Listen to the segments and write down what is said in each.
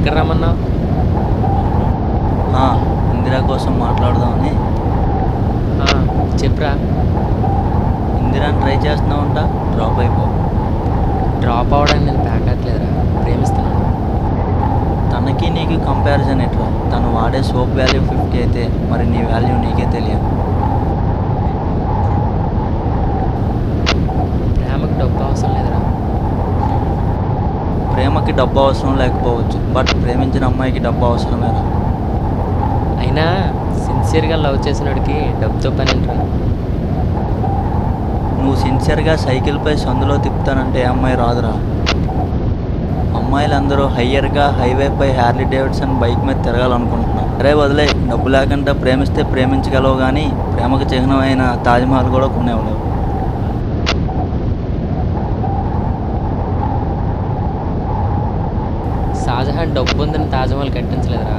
ఎక్కడ రమ్మన్నావు? ఇందిరా కోసం మాట్లాడదామని. చెప్పురా. ఇందిరాని ట్రై చేస్తున్నావంట, డ్రాప్ అయిపో. డ్రాప్ అవ్వడానికి నేను ప్యాకట్లేదురా, ప్రేమిస్తున్నాను. తనకి నీకు కంపారిజన్ ఎట్లా? తను వాడే సోప్ వాల్యూ 50 అయితే మరి నీ వాల్యూ నీకే తెలియదు. ప్రేమకు డబ్బు అవసరం లేదురా. ప్రేమకి డబ్బు అవసరం లేకపోవచ్చు, బట్ ప్రేమించిన అమ్మాయికి డబ్బు అవసరమేరా. అయినా సిన్సియర్గా లవ్ చేసినోడికి డబ్బుతో పని ఏంట్రా? నువ్వు సిన్సియర్గా సైకిల్పై సందులో తిప్పుతానంటే ఏ అమ్మాయి రాదురా. అమ్మాయిలందరూ హయ్యర్గా హైవేపై హ్యార్లీ డేవిడ్సన్ బైక్ మీద తిరగాలనుకుంటున్నారు. అరే వదిలే, డబ్బు లేకుండా ప్రేమిస్తే ప్రేమించగలవు, కానీ ప్రేమకు చిహ్నమైన తాజ్మహల్ కూడా కొనేవలేవు. షాజహాన్ డబ్బు ఉందని తాజ్మహల్ కట్టించలేదురా,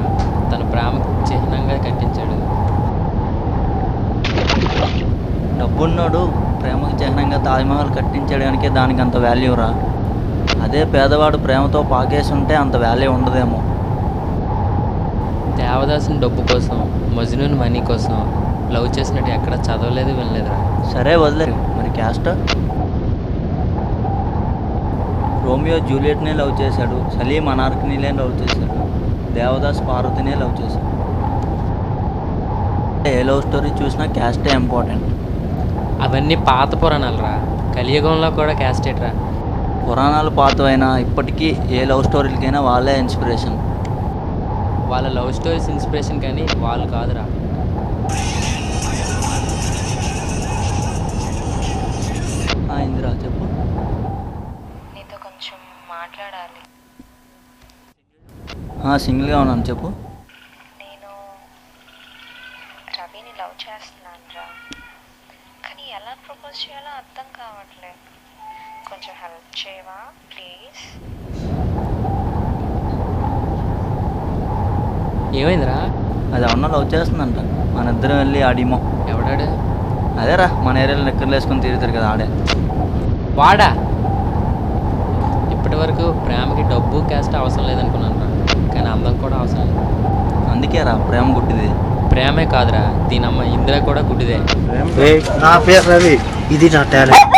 తన ప్రేమకు చిహ్నంగా కట్టించాడు. డబ్బున్నోడు ప్రేమకు చిహ్నంగా తాజ్మహల్ కట్టించాడు కనుక దానికి అంత వాల్యూ రా. అదే పేదవాడు ప్రేమతో పాకేసి ఉంటే అంత వాల్యూ ఉండదేమో. దేవదాసుని డబ్బు కోసం, మజ్నూని మనీ కోసం లవ్ చేసినట్టు ఎక్కడ చదవలేదు, వినలేదురా. సరే వదిలే, మరి క్యాస్ట్? రోమియో జూలియట్నే లవ్ చేశాడు, సలీం అనార్కనీలే లవ్ చేశాడు, దేవదాస్ పార్వతినే లవ్ చేశాడు. ఏ లవ్ స్టోరీ చూసినా క్యాస్టే ఇంపార్టెంట్. అవన్నీ పాత పురాణాలురా, కలియుగంలో కూడా క్యాస్టేట్రా. పురాణాలు పాతవైనా ఇప్పటికీ ఏ లవ్ స్టోరీలకైనా వాళ్ళే ఇన్స్పిరేషన్. వాళ్ళ లవ్ స్టోరీస్ ఇన్స్పిరేషన్, కానీ వాళ్ళు కాదురా. ఇందిరా చెప్పు. నీతో కొంచెం మాట్లాడాలి. సింగిల్గా ఉన్నాను, చెప్పు. నేను రవిని లవ్ చేస్తున్నాను రా, కానీ ఎలా ప్రపోజ్ చేయాలో అర్థం కావట్లేదు. కొంచెం హెల్ప్ చేయవా ప్లీజ్? ఏమైందిరా? అది అవునా లవ్ చేస్తుందంట. మన ఇద్దరం వెళ్ళి ఆడిమో. ఎవడాడు? అదేరా, మన ఏరియాలో లెక్కర్లు వేసుకొని తిరుగుతారు కదా, ఆడే. వాడా? ఇప్పటి వరకు ప్రేమకి డబ్బు క్యాస్ట్ అవసరం లేదనుకున్నాను రా, కానీ అందం కూడా అవసరం లేదు. అందుకే రా ప్రేమ గుడ్డిది. ప్రేమే కాదురా, దీని అమ్మ ఇందిరా కూడా గుడ్డిదే. నా పేరు రవి, ఇది నా టాలెంట్.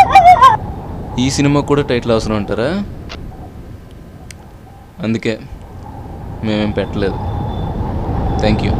ఈ సినిమా కూడా టైటిల్ అవసరం అంటారా? అందుకే మేమేం పెట్టలేదు. Thank you.